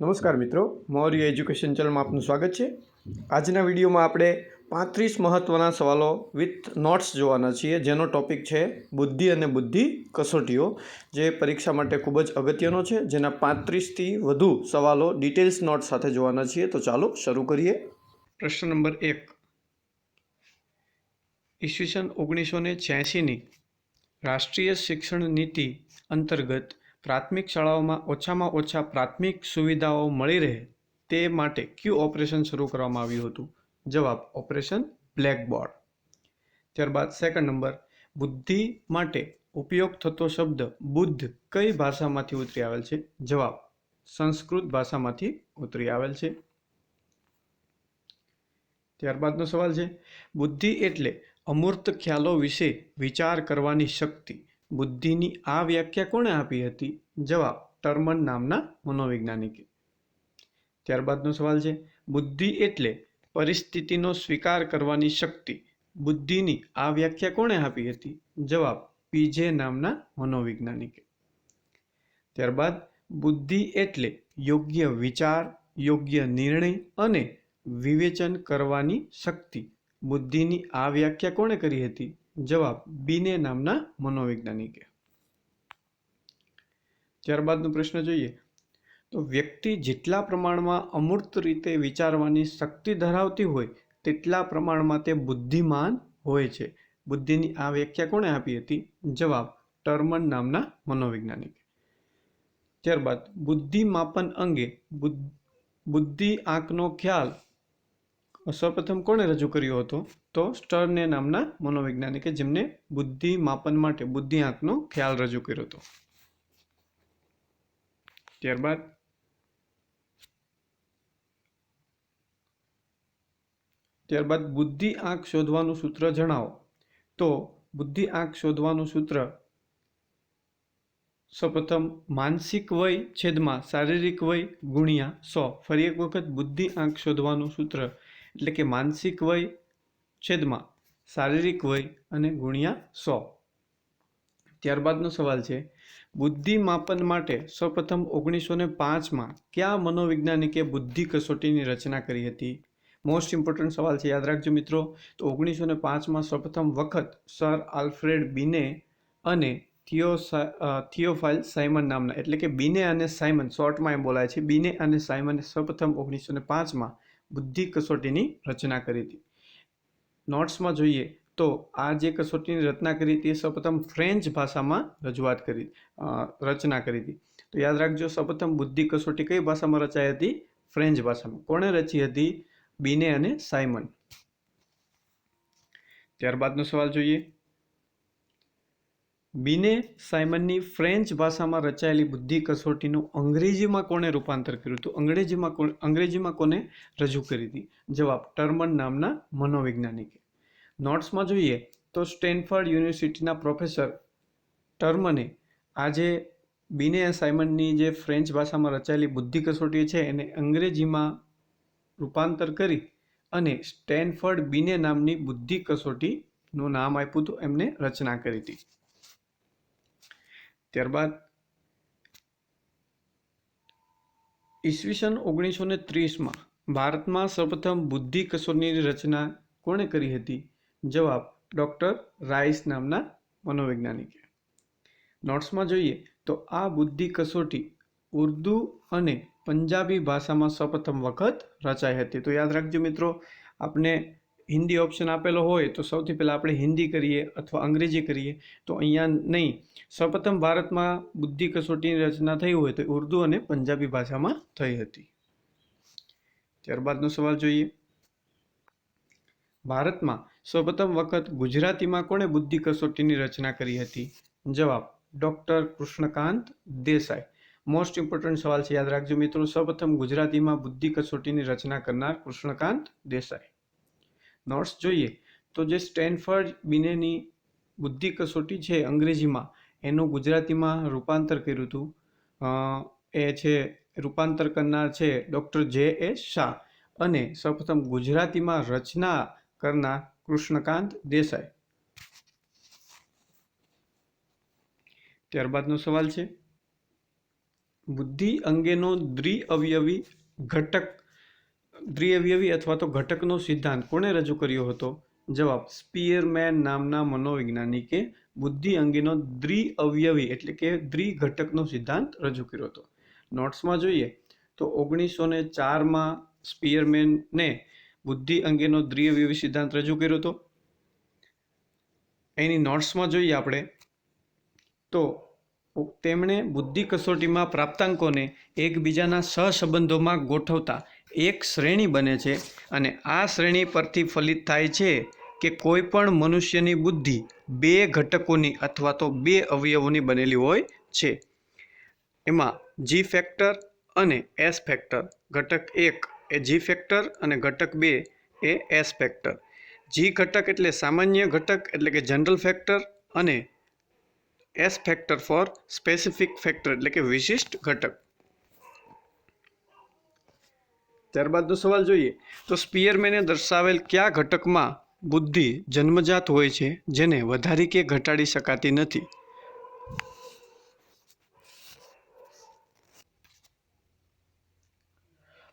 નમસ્કાર મિત્રો, મૌર્ય એજ્યુકેશન ચેનલમાં આપનું સ્વાગત છે। આજના વિડીયોમાં આપણે 35 મહત્ત્વના સવાલો વિથ નોટ્સ જોવાના છીએ, જેનો ટોપિક છે બુદ્ધિ અને બુદ્ધિ કસોટીઓ, જે પરીક્ષા માટે ખૂબ જ અગત્યનો છે, જેના 35થી વધુ સવાલો ડિટેલ્સ નોટ સાથે જોવાના છીએ। તો ચાલો શરૂ કરીએ। પ્રશ્ન નંબર 1, ઈસવીસન 1986ની રાષ્ટ્રીય શિક્ષણ નીતિ અંતર્ગત પ્રાથમિક શાળાઓમાં ઓછામાં ઓછા પ્રાથમિક સુવિધાઓ મળી રહે તે માટે કયું ઓપરેશન શરૂ કરવામાં આવ્યું હતું? જવાબ ઓપરેશન બ્લેકબોર્ડ। ત્યારબાદ સેકન્ડ નંબર, બુદ્ધિ માટે ઉપયોગ થતો શબ્દ બુદ્ધ કઈ ભાષામાંથી ઉતરી આવેલ છે? જવાબ સંસ્કૃત ભાષામાંથી ઉતરી આવેલ છે। ત્યારબાદનો સવાલ છે, બુદ્ધિ એટલે અમૂર્ત ખ્યાલો વિશે વિચાર કરવાની શક્તિ। બુદ્ધિની આ વ્યાખ્યા કોણે આપી હતી? જવાબ ટર્મન નામના મનોવૈજ્ઞાનિકે। ત્યારબાદનો સવાલ છે, બુદ્ધિ એટલે પરિસ્થિતિનો સ્વીકાર કરવાની શક્તિ। બુદ્ધિની આ વ્યાખ્યા કોણે આપી હતી? જવાબ પીજે નામના મનોવૈજ્ઞાનિકે। ત્યારબાદ બુદ્ધિ એટલે યોગ્ય વિચાર, યોગ્ય નિર્ણય અને વિવેચન કરવાની શક્તિ। બુદ્ધિની આ વ્યાખ્યા કોણે કરી હતી? જવાબ બીને નામના મનોવૈજ્ઞાનિકે। ત્યારબાદનો પ્રશ્ન જોઈએ તો, વ્યક્તિ જેટલા પ્રમાણમાં અમૂર્ત રીતે વિચારવાની શક્તિ ધરાવતી હોય તેટલા પ્રમાણમાં તે બુદ્ધિમાન હોય છે। બુદ્ધિની આ વ્યાખ્યા કોણે આપી હતી? જવાબ ટર્મન નામના મનોવૈજ્ઞાનિકે। ત્યારબાદ બુદ્ધિ માપન અંગે બુદ્ધિ આંકનો ખ્યાલ સૌપ્રથમ કોણે રજૂ કર્યો હતો? તો સ્ટર્ને નામના મનોવૈજ્ઞાનિકે, જેમને બુદ્ધિ માપન માટે બુદ્ધિ આંકનો ખ્યાલ રજૂ કર્યો હતો। ત્યારબાદ બુદ્ધિ આંક શોધવાનું સૂત્ર જણાવો। તો બુદ્ધિ આંક શોધવાનું સૂત્ર સૌપ્રથમ માનસિક વય છેદમાં શારીરિક વય ગુણ્યા 100। ફરી એક વખત બુદ્ધિ આંક શોધવાનું સૂત્ર એટલે કે માનસિક વય છેદમાં શારીરિક વય અને ગુણ્યા 100। ત્યારબાદનો સવાલ છે, બુદ્ધિ માપન માટે સૌપ્રથમ 1905માં કયા મનોવૈજ્ઞાનિકે બુદ્ધિ કસોટીની રચના કરી હતી? મોસ્ટ ઇમ્પોર્ટન્ટ સવાલ છે, યાદ રાખજો મિત્રો। તો 1905માં સૌપ્રથમ વખત સર આલ્ફ્રેડ બીને અને થિયોફાઇલ સાયમન નામના, એટલે કે બીને અને સાયમન, શોર્ટમાં એમ બોલાય છે, બીને અને સાયમને સૌપ્રથમ 1905માં બુદ્ધિ કસોટીની રચના કરી હતી। નોટ્સમાં જોઈએ તો આ જે કસોટીની રચના કરી હતી એ સૌપ્રથમ ફ્રેન્ચ ભાષામાં રચના કરી હતી। તો યાદ રાખજો, સૌપ્રથમ બુદ્ધિ કસોટી કઈ ભાષામાં રચાઈ હતી? ફ્રેન્ચ ભાષામાં। કોણે રચી હતી? બીને અને સાયમન। ત્યારબાદનો સવાલ જોઈએ, બીને સાયમનની ફ્રેન્ચ ભાષામાં રચાયેલી બુદ્ધિ કસોટીનું અંગ્રેજીમાં કોણે રૂપાંતર કર્યું હતું? અંગ્રેજીમાં કોને રજૂ કરી હતી? જવાબ ટર્મન નામના મનોવૈજ્ઞાનિકે। નોટ્સમાં જોઈએ તો સ્ટેનફર્ડ યુનિવર્સિટીના પ્રોફેસર ટર્મને આજે બીને સાયમનની જે ફ્રેન્ચ ભાષામાં રચાયેલી બુદ્ધિ કસોટી છે એને અંગ્રેજીમાં રૂપાંતર કરી અને સ્ટેનફર્ડ બીને નામની બુદ્ધિ કસોટીનું નામ આપ્યું હતું, એમને રચના કરી હતી। ત્યારબાદ ઈસવીસન 1930માં ભારતમાં સૌપ્રથમ બુદ્ધિ કસોટીની રચના કોણે કરી હતી? જવાબ ડૉક્ટર રાઇસ નામના મનોવૈજ્ઞાનિકે। નોટ્સમાં જોઈએ તો આ બુદ્ધિ કસોટી ઉર્દુ અને પંજાબી ભાષામાં સૌપ્રથમ વખત રચાઈ હતી। તો યાદ રાખજો મિત્રો, આપણે હિન્દી ઓપ્શન આપેલો હોય તો સૌથી પહેલાં આપણે હિન્દી કરીએ અથવા અંગ્રેજી કરીએ, તો અહીંયા નહીં, સૌપ્રથમ ભારતમાં બુદ્ધિ કસોટીની રચના થઈ હોય તો ઉર્દુ અને પંજાબી ભાષામાં થઈ હતી। ત્યારબાદનો સવાલ જોઈએ, ભારતમાં સૌપ્રથમ વખત ગુજરાતીમાં કોણે બુદ્ધિ કસોટીની રચના કરી હતી? જવાબ doctor Krishan Kant Desai. Most important સવાલ છે, યાદ રાખજો મિત્રો, સૌપ્રથમ ગુજરાતીમાં બુદ્ધિ કસોટીની રચના કરનાર કૃષ્ણકાંત દેસાઈ। નોટ્સ જોઈએ તો જે સ્ટેનફર્ડ બીનેની બુદ્ધિ કસોટી છે અંગ્રેજીમાં, એનું ગુજરાતીમાં રૂપાંતર કર્યું હતું, એ છે રૂપાંતર કરનાર છે ડૉક્ટર જે.એ. શાહ અને સૌપ્રથમ ગુજરાતીમાં રચના કરનાર કૃષ્ણકાંત દેસાઈ। ત્યારબાદનો સવાલ છે, બુદ્ધિ અંગેનો દ્વિઅવયવી અથવા તો ઘટકનો સિદ્ધાંત કોણે રજૂ કર્યો હતો? જવાબ, સ્પીયરમેન નામના મનોવૈજ્ઞાનિકે બુદ્ધિ અંગેનો દ્વિઅવયવી એટલે કે દ્વિઘટકનો સિદ્ધાંત રજૂ કર્યો હતો. નોટ્સમાં જોઈએ તો 1904માં સ્પીયરમેનને બુદ્ધિ અંગેનો દ્વિઅવયવી સિદ્ધાંત રજૂ કર્યો હતો. એની નોટ્સમાં જોઈએ આપણે તો તેમણે બુદ્ધિ કસોટીમાં પ્રાપ્તાંકોને એકબીજાના સહસંબંધોમાં ગોઠવતા એક શ્રેણી બને છે અને આ શ્રેણી પરથી ફલિત થાય છે કે કોઈ પણ મનુષ્યની બુદ્ધિ બે ઘટકોની અથવા તો બે અવયવોની બનેલી હોય છે. એમાં જી ફેક્ટર અને એસ ફેક્ટર. ઘટક 1 એ જી ફેક્ટર અને ઘટક 2 એ એસ ફેક્ટર. જી ઘટક એટલે સામાન્ય ઘટક એટલે કે જનરલ ફેક્ટર અને S factor for specific factor એટલે કે વિશિષ્ટ ઘટક. ત્યારબાદનો સવાલ જોઈએ તો સ્પીયરમેને દર્શાવેલ કયા ઘટકમાં બુદ્ધિ જન્મજાત હોય છે જેને વધારી કે ઘટાડી શકાતી નથી?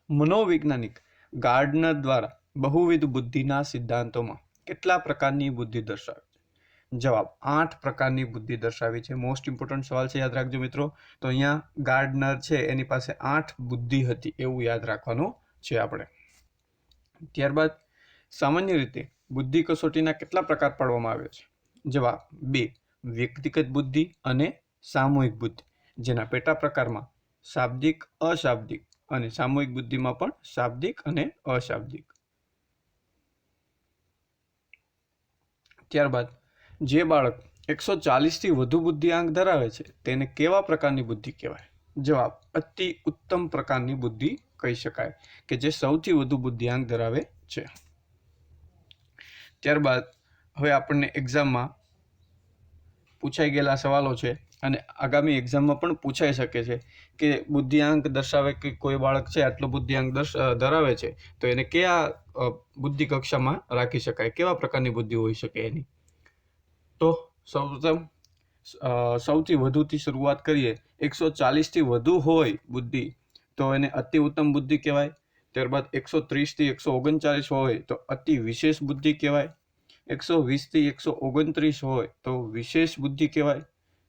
મનોવૈજ્ઞાનિક ગાર્ડનર દ્વારા બહુવિધ બુદ્ધિના સિદ્ધાંતોમાં કેટલા પ્રકારની બુદ્ધિ દર્શાવે છે? જવાબ, 8 પ્રકારની બુદ્ધિ દર્શાવી છે. મોસ્ટ ઇમ્પોર્ટન્ટ સવાલ છે, યાદ રાખજો મિત્રો. તો અહીંયા ગાર્ડનર છે એની પાસે 8 બુદ્ધિ હતી એવું યાદ રાખવાનું છે આપણે. ત્યારબાદ સામાન્ય રીતે બુદ્ધિ કસોટીના કેટલા પ્રકાર પાડવામાં આવે છે? જવાબ, 2. વ્યક્તિગત બુદ્ધિ અને સામૂહિક બુદ્ધિ, જેના પેટા પ્રકારમાં શાબ્દિક, અશાબ્દિક અને સામૂહિક બુદ્ધિમાં પણ શાબ્દિક અને અશાબ્દિક. ત્યારબાદ જે બાળક 140 થી વધુ બુદ્ધિઆંક ધરાવે છે તેને કેવા પ્રકારની બુદ્ધિ કહેવાય? જવાબ, અતિ ઉત્તમ પ્રકારની બુદ્ધિ કહી શકાય કે જે સૌથી વધુ બુદ્ધિઆંક ધરાવે છે. ત્યારબાદ હવે આપણને એક્ઝામમાં પૂછાઈ ગયેલા સવાલો છે અને આગામી એક્ઝામમાં પણ પૂછાઈ શકે છે કે બુદ્ધિઆંક દર્શાવે કે કોઈ બાળક છે આટલો બુદ્ધિઆંક ધરાવે છે તો એને કયા બુદ્ધિ કક્ષામાં રાખી શકાય, કેવા પ્રકારની બુદ્ધિ હોઈ શકે એની? તો સૌપ્રથમ સૌથી વધુથી શરૂઆત કરીએ. 140 થી વધુ હોય બુદ્ધિ તો એને અતિ ઉત્તમ બુદ્ધિ કહેવાય. ત્યારબાદ 130 થી 139 હોય તો અતિ વિશેષ બુદ્ધિ કહેવાય. 120 થી 129 હોય તો વિશેષ બુદ્ધિ કહેવાય.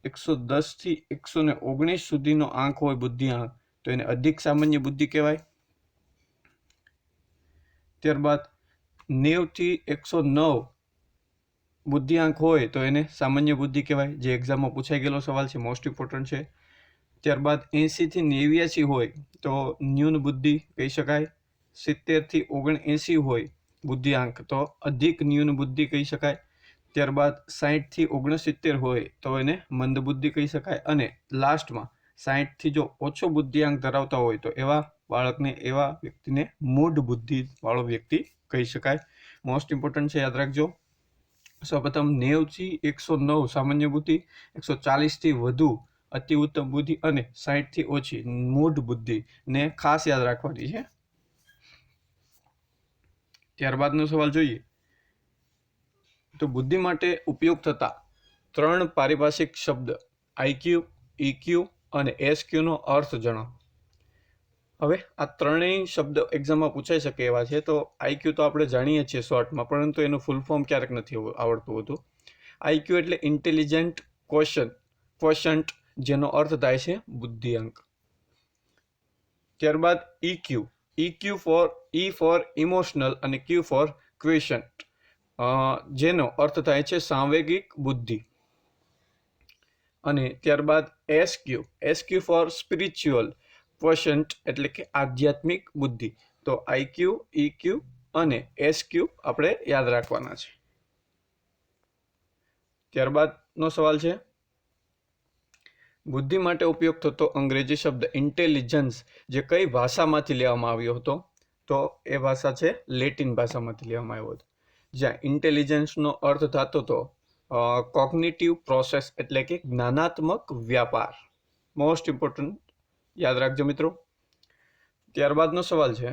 110 થી 119 સુધીનો આંક હોય બુદ્ધિઆંક તો એને અધિક સામાન્ય બુદ્ધિ કહેવાય. ત્યારબાદ 90 થી 109 બુદ્ધિઆંક હોય તો એને સામાન્ય બુદ્ધિ કહેવાય, જે એક્ઝામમાં પૂછાઈ ગયેલો સવાલ છે, મોસ્ટ ઇમ્પોર્ટન્ટ છે. ત્યારબાદ 80 થી 89 હોય તો ન્યૂન બુદ્ધિ કહી શકાય. 70 થી 79 હોય બુદ્ધિઆંક તો અધિક ન્યૂન બુદ્ધિ કહી શકાય. ત્યારબાદ 60 થી 69 હોય તો એને મંદ બુદ્ધિ કહી શકાય. અને લાસ્ટમાં 60 થી જો ઓછો બુદ્ધિઆંક ધરાવતા હોય તો એવા વ્યક્તિને મૂઢ બુદ્ધિ વાળો વ્યક્તિ કહી શકાય. મોસ્ટ ઇમ્પોર્ટન્ટ છે, યાદ રાખજો. સૌપ્રથમ 90 થી 109 સામાન્ય બુદ્ધિ, 140 થી વધુ અતિ ઉત્તમ બુદ્ધિ અને 60 થી ઓછી મૂઢ બુદ્ધિ ને ખાસ યાદ રાખવાની છે. ત્યારબાદનો સવાલ જોઈએ તો બુદ્ધિ માટે ઉપયોગ થતા 3 પારિભાષિક શબ્દ આઈક્યુ, ઈક્યુ અને એસક્યુ નો અર્થ જણાવો. હવે આ ત્રણેય શબ્દ એક્ઝામમાં પૂછાઈ શકે એવા છે. તો આઈક્યુ તો આપણે જાણીએ છીએ શોર્ટમાં, પરંતુ એનું ફૂલ ફોર્મ ક્યારેક નથી આવડતું હતું. આઈક્યુ એટલે ઇન્ટેલિજન્ટ ક્વોશન્ટ, જેનો અર્થ થાય છે બુદ્ધિઆંક. ત્યારબાદ ઈક્યુ ફોર ઇમોશનલ અને ક્યુ ફોર ક્વેશન્ટ, જેનો અર્થ થાય છે સાંવેગિક બુદ્ધિ. અને ત્યારબાદ એસક્યુ ફોર સ્પિરિચ્યુઅલ ક્વોશન્ટ એટલે કે આધ્યાત્મિક બુદ્ધિ. તો આઈક્યુ, ઈક્યુ અને એસક્યુ આપણે યાદ રાખવાના છે. ત્યારબાદનો સવાલ છે બુદ્ધિ માટે ઉપયોગ થતો અંગ્રેજી શબ્દ ઇન્ટેલિજન્સ જે કઈ ભાષામાંથી લેવામાં આવ્યો હતો? તો એ ભાષા છે લેટિન ભાષામાંથી લેવામાં આવ્યો હતો, જ્યાં ઇન્ટેલિજન્સનો અર્થ થતો હતો કોગ્નિટિવ પ્રોસેસ એટલે કે જ્ઞાનાત્મક વ્યાપાર. મોસ્ટ ઇમ્પોર્ટન્ટ, યાદ રાખજો મિત્રો. ત્યારબાદનો સવાલ છે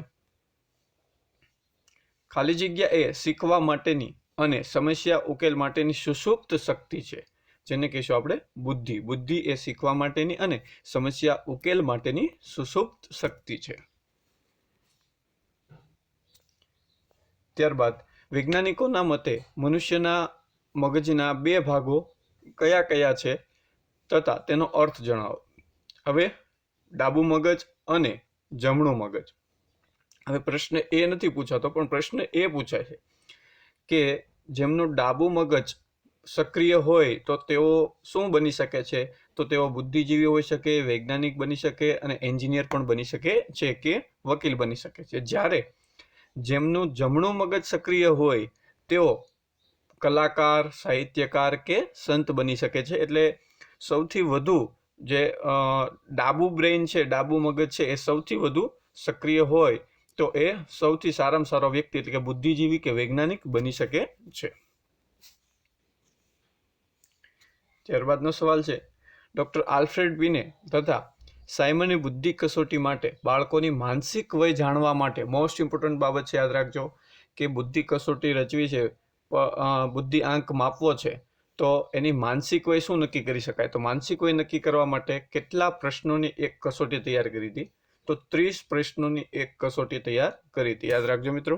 ખાલી જગ્યા એ શીખવા માટેની અને સમસ્યા ઉકેલ માટેની સુષુપ્ત શક્તિ છે, જેને કહીશું આપણે બુદ્ધિ. બુદ્ધિ એ શીખવા માટેની અને સમસ્યા ઉકેલ માટેની સુષુપ્ત શક્તિ છે. ત્યારબાદ વૈજ્ઞાનિકોના મતે મનુષ્યના મગજના 2 ભાગો કયા કયા છે તથા તેનો અર્થ જણાવો. હવે ડાબું મગજ અને જમણું મગજ. હવે પ્રશ્ન એ નથી પૂછાતો, પણ પ્રશ્ન એ પૂછાય છે કે જેમનું ડાબું મગજ સક્રિય હોય તો તેઓ શું બની શકે છે? તો તેઓ બુદ્ધિજીવી હોઈ શકે, વૈજ્ઞાનિક બની શકે અને એન્જિનિયર પણ બની શકે છે કે વકીલ બની શકે છે. જ્યારે જેમનું જમણું મગજ સક્રિય હોય તેઓ કલાકાર, સાહિત્યકાર કે સંત બની શકે છે. એટલે સૌથી વધુ જે ડાબું બ્રેઇન છે, ડાબું મગજ છે, એ સૌથી વધુ સક્રિય હોય તો એ સૌથી સારામાં સારો વ્યક્તિ એટલે કે બુદ્ધિજીવી કે વૈજ્ઞાનિક બની શકે છે. ત્યારબાદનો સવાલ છે, ડોક્ટર આલ્ફ્રેડ બીને તથા સાયમનની બુદ્ધિ કસોટી માટે બાળકોની માનસિક વય જાણવા માટે મોસ્ટ ઇમ્પોર્ટન્ટ બાબત છે, યાદ રાખજો કે બુદ્ધિ કસોટી રચવી છે, બુદ્ધિ આંક માપવો છે, તો એની માનસિક વય શું નક્કી કરી શકાય? તો માનસિક વય નક્કી કરવા માટે કેટલા પ્રશ્નોની એક કસોટી તૈયાર કરી હતી? તો 30 પ્રશ્નોની એક કસોટી તૈયાર કરી હતી, યાદ રાખજો મિત્રો.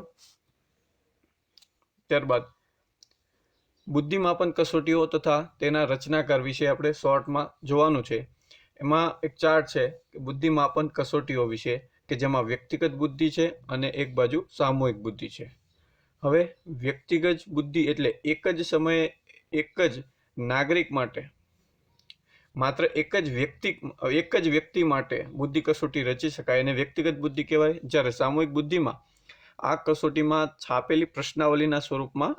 ત્યારબાદ બુદ્ધિમાપન કસોટીઓ તથા તેના રચનાકાર વિશે આપણે શોર્ટમાં જોવાનું છે. એમાં એક ચાર્ટ છે બુદ્ધિમાપન કસોટીઓ વિશે કે જેમાં વ્યક્તિગત બુદ્ધિ છે અને એક બાજુ સામૂહિક બુદ્ધિ છે. હવે વ્યક્તિગત બુદ્ધિ એટલે એક જ સમયે એક જ નાગરિક માટે માત્ર એક જ વ્યક્તિ માટે બુદ્ધિ કસોટી રચી શકાય અને વ્યક્તિગત બુદ્ધિ કહેવાય. જ્યારે સામૂહિક બુદ્ધિમાં આ કસોટીમાં છાપેલી પ્રશ્નાવલીના સ્વરૂપમાં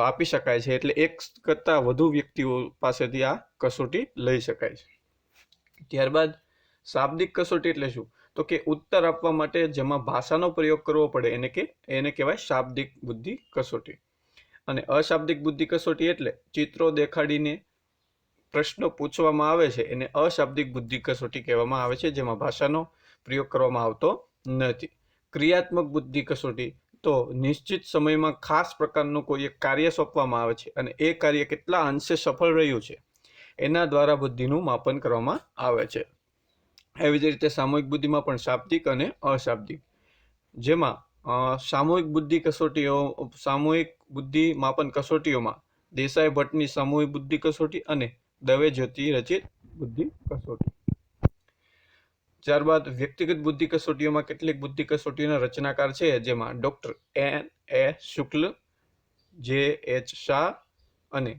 આપી શકાય છે, એટલે એક કરતાં વધુ વ્યક્તિઓ પાસેથી આ કસોટી લઈ શકાય છે. ત્યારબાદ શાબ્દિક કસોટી એટલે શું? તો કે ઉત્તર આપવા માટે જેમાં ભાષાનો પ્રયોગ કરવો પડે એને કહેવાય શાબ્દિક બુદ્ધિ કસોટી. અને અશાબ્દિક બુદ્ધિ કસોટી એટલે ચિત્રો દેખાડીને પ્રશ્નો પૂછવામાં આવે છે એને અશાબ્દિક બુદ્ધિ કસોટી કહેવામાં આવે છે, જેમાં ભાષાનો પ્રયોગ કરવામાં આવતો નથી. ક્રિયાત્મક બુદ્ધિ કસોટી તો નિશ્ચિત સમયમાં ખાસ પ્રકારનું કોઈ એક કાર્ય સોંપવામાં આવે છે અને એ કાર્ય કેટલા અંશે સફળ રહ્યું છે એના દ્વારા બુદ્ધિનું માપન કરવામાં આવે છે. એવી જ રીતે સામૂહિક બુદ્ધિમાં પણ શાબ્દિક અને અશાબ્દિક, જેમાં સામૂહિક બુદ્ધિ માપન કસોટીઓમાં દેસાઈ ભટ્ટની સામૂહિક બુદ્ધિ કસોટી અને દવે જ્યોતિ રચિત બુદ્ધિ કસોટી. ત્યારબાદ વ્યક્તિગત બુદ્ધિ કસોટીઓમાં કેટલીક બુદ્ધિ કસોટીઓના રચનાકાર છે, જેમાં ડોક્ટર N.A. શુક્લ, J.H. શાહ અને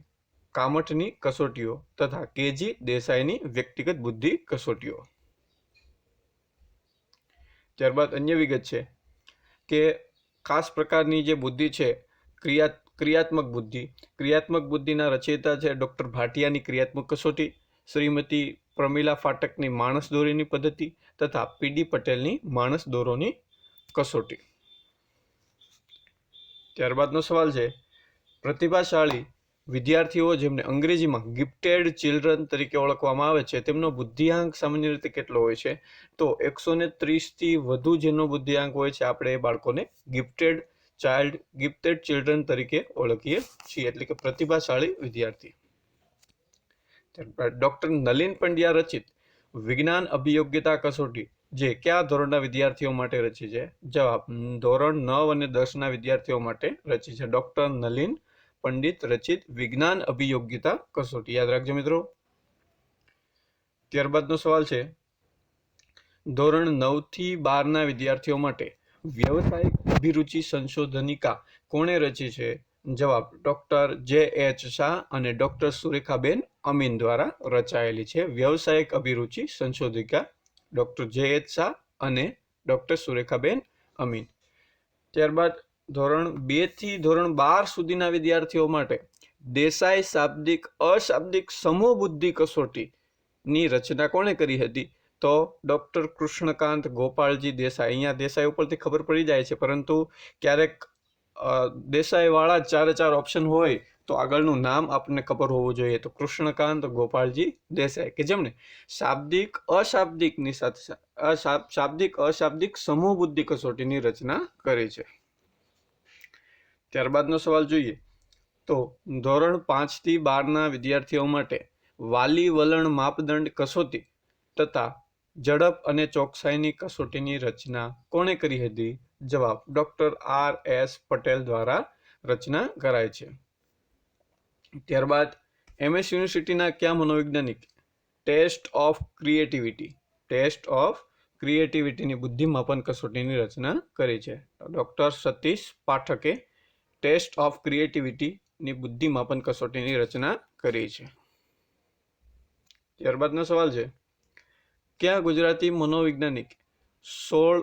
કામઠની કસોટીઓ તથા K.G. દેસાઈની વ્યક્તિગત બુદ્ધિ કસોટીઓ. ત્યારબાદ અન્ય વિગત છે કે ખાસ પ્રકારની જે બુદ્ધિ છે ક્રિયાત્મક બુદ્ધિના રચયિતા છે ડોક્ટર ભાટિયાની ક્રિયાત્મક કસોટી, શ્રીમતી પ્રમીલા ફાટકની માણસ દોરીની પદ્ધતિ તથા P.D. પટેલની માણસ દોરોની કસોટી. ત્યારબાદનો સવાલ છે, પ્રતિભાશાળી વિદ્યાર્થીઓ જેમને અંગ્રેજીમાં ગિફ્ટેડ ચિલ્ડ્રન તરીકે ઓળખવામાં આવે છે તેમનો બુદ્ધિઆંક સામાન્ય રીતે કેટલો હોય છે? તો 130થી વધુ જેનો બુદ્ધિઆંક હોય છે આપણે એ બાળકોને ગિફ્ટેડ ચિલ્ડ્રન તરીકે ઓળખીએ છીએ, એટલે કે પ્રતિભાશાળી વિદ્યાર્થી. ડોક્ટર નલિન પંડ્યા રચિત વિજ્ઞાન અભિયોગ્યતા કસોટી જે કયા ધોરણના વિદ્યાર્થીઓ માટે રચી છે? જવાબ ધોરણ 9 અને 10ના વિદ્યાર્થીઓ માટે રચી છે. ડોક્ટર નલિન પંડિત રચિત વિજ્ઞાન અભિયોગ્યતા કસોટી, યાદ રાખજો મિત્રો. ત્યારબાદનો સવાલ છે, ધોરણ 9 થી 12ના વિદ્યાર્થીઓ માટે વ્યવસાયિક અભિરુચિ સંશોધનિકા કોણે રચી છે? જવાબ ડોક્ટર J.H. શાહ અને ડોક્ટર સુરેખાબેન અમીન દ્વારા રચાયેલી છે. વ્યવસાયિક અભિરુચિ સંશોધિકા ડોક્ટર J.H. શાહ અને ડોક્ટર સુરેખાબેન અમીન. ત્યારબાદ ધોરણ 2 થી ધોરણ 12 સુધીના વિદ્યાર્થીઓ માટે દેસાઈ શાબ્દિક અશાબ્દિક સમૂહ બુદ્ધિ કસોટીની રચના કોણે કરી હતી? તો ડોક્ટર કૃષ્ણકાંત ગોપાલજી દેસાઈ. અહીંયા દેસાઈ ઉપરથી ખબર પડી જાય છે, પરંતુ ક્યારેક દેસાઈ વાળા 4 ઓપ્શન હોય તો આગળનું નામ આપણને ખબર હોવું જોઈએ. તો કૃષ્ણકાંત ગોપાલજી દેસાઈ કે જેમણે શાબ્દિક અશાબ્દિક સમૂહ બુદ્ધિ કસોટીની રચના કરી છે. ત્યારબાદનો સવાલ જોઈએ તો ધોરણ 5 થી 12ના વિદ્યાર્થીઓ માટે વાલી વલણ માપદંડ કસોટી તથા ઝડપ અને ચોકસાઈની કસોટીની રચના કોણે કરી હતી? જવાબ ડોક્ટર R.S. પટેલ દ્વારા રચના કરાય છે. ત્યારબાદ MS યુનિવર્સિટીના કયા મનોવૈજ્ઞાનિક ટેસ્ટ ઓફ ક્રિએટિવિટીની બુદ્ધિમાપન કસોટીની રચના કરી છે? ડોક્ટર સતીશ પાઠકે ટેસ્ટ ઓફ ક્રિએટિવિટીની બુદ્ધિમાપન કસોટીની રચના કરી છે. ત્યારબાદનો સવાલ છે, કયા ગુજરાતી મનોવૈજ્ઞાનિક 16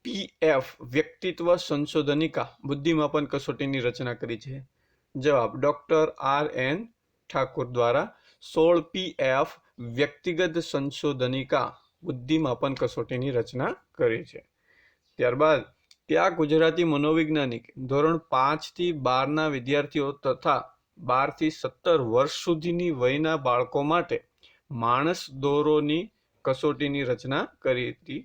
PF વ્યક્તિત્વ સંશોધનિકા બુદ્ધિમાપન કસોટીની રચના કરી છે? જવાબ ડોક્ટર R.N. ઠાકુર દ્વારા 16 PF વ્યક્તિગત સંશોધનિકા બુદ્ધિમાપન કસોટીની રચના કરી છે. ત્યારબાદ કયા ગુજરાતી મનોવૈજ્ઞાનિક ધોરણ 5 થી 12ના વિદ્યાર્થીઓ તથા 12 થી 17 વર્ષ સુધીની વયના બાળકો માટે માણસ દોરોની કસોટીની રચના કરી હતી?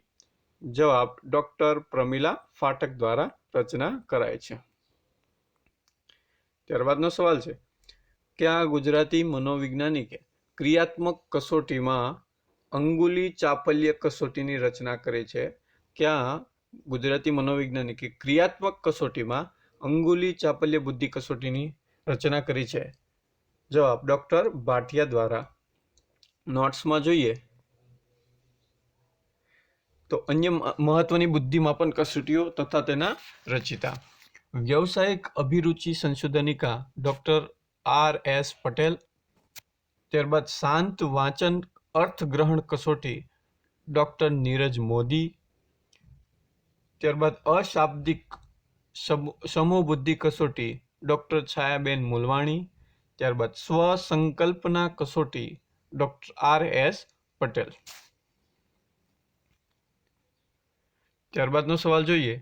જવાબ ડોક્ટર પ્રમીલા ફાટક દ્વારા રચના કરાય છે. ત્યારબાદનો સવાલ છે, કયા ગુજરાતી મનોવૈજ્ઞાનિકે ક્રિયાત્મક કસોટીમાં અંગુલી ચાપલ્ય કસોટીની રચના કરી છે? ક્યાં ગુજરાતી મનોવૈજ્ઞાનિકે ક્રિયાત્મક કસોટીમાં અંગુલી ચાપલ્ય બુદ્ધિ કસોટીની રચના કરી છે? જવાબ ડોક્ટર ભાટિયા દ્વારા. નોટ્સમાં જોઈએ તો અન્ય મહત્વની બુદ્ધિમાપન કસોટીઓ તથા તેના રચિતા. વ્યવસાયિક અભિરુચિ સંશોધનિકા ડોક્ટર R.S. પટેલ. ત્યારબાદ શાંત વાંચન અર્થગ્રહણ કસોટી ડોક્ટર નીરજ મોદી. ત્યારબાદ અશાબ્દિક સમૂહ બુદ્ધિ કસોટી ડોક્ટર છાયાબેન મુલવાણી. ત્યારબાદ સ્વસંકલ્પના કસોટી ડોક્ટર R.S. પટેલ. ત્યારબાદનો સવાલ જોઈએ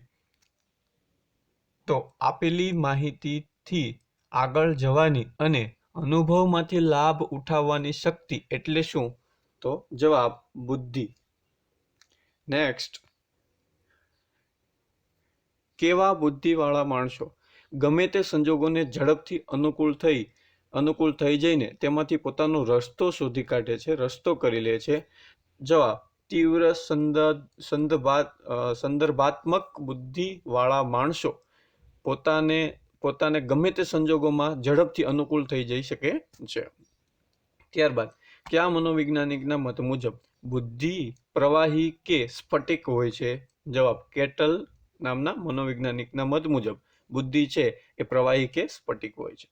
તો આપેલી માહિતીથી આગળ જવાની અને અનુભવમાંથી લાભ ઉઠાવવાની શક્તિ એટલે શું? તો જવાબ બુદ્ધિ. નેક્સ્ટ, કેવા બુદ્ધિવાળા માણસો ગમે તે સંજોગોને ઝડપથી અનુકૂળ થઈ જઈને તેમાંથી પોતાનો રસ્તો શોધી કાઢે છે, રસ્તો કરી લે છે? જવાબ તીવ્ર સંદર્ભાત્મક બુદ્ધિવાળા માણસો પોતાને ગમે તે સંજોગોમાં ઝડપથી અનુકૂળ થઈ જઈ શકે છે. ત્યારબાદ કયા મનોવૈજ્ઞાનિકના મત મુજબ બુદ્ધિ પ્રવાહી કે સ્ફટિક હોય છે? જવાબ કેટલ નામના મનોવૈજ્ઞાનિકના મત મુજબ બુદ્ધિ છે એ પ્રવાહી કે સ્ફટિક હોય છે.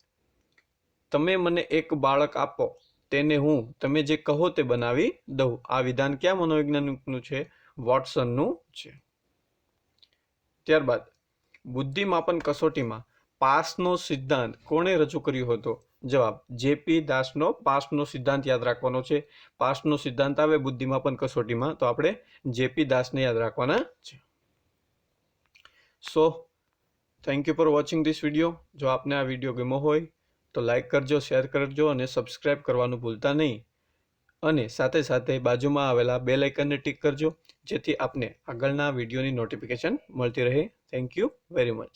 તમે મને એક બાળક આપો, તેને હું તમે જે કહો તે બનાવી દઉં. આ વિધાન કયા મનોવૈજ્ઞાનિકનું છે? વોટસનનું છે. ત્યારબાદ બુદ્ધિમાપન કસોટીમાં પાસનો સિદ્ધાંત કોણે રજૂ કર્યો હતો? જવાબ J.P. દાસનો પાસનો સિદ્ધાંત યાદ રાખવાનો છે. પાસનો સિદ્ધાંત આવે બુદ્ધિમાપન કસોટીમાં તો આપણે J.P. દાસને યાદ રાખવાના છે. So thank you for watching this video. જો આપને આ વિડીયો ગમ્યો હોય તો લાઈક કરજો, શેર કરજો અને સબસ્ક્રાઈબ કરવાનું ભૂલતા નહીં. અને સાથે સાથે બાજુમાં આવેલા બેલ આઇકનને ટિક કરજો જેથી આપને આગળના વિડીયોની નોટિફિકેશન મળતી રહે. Thank you very much.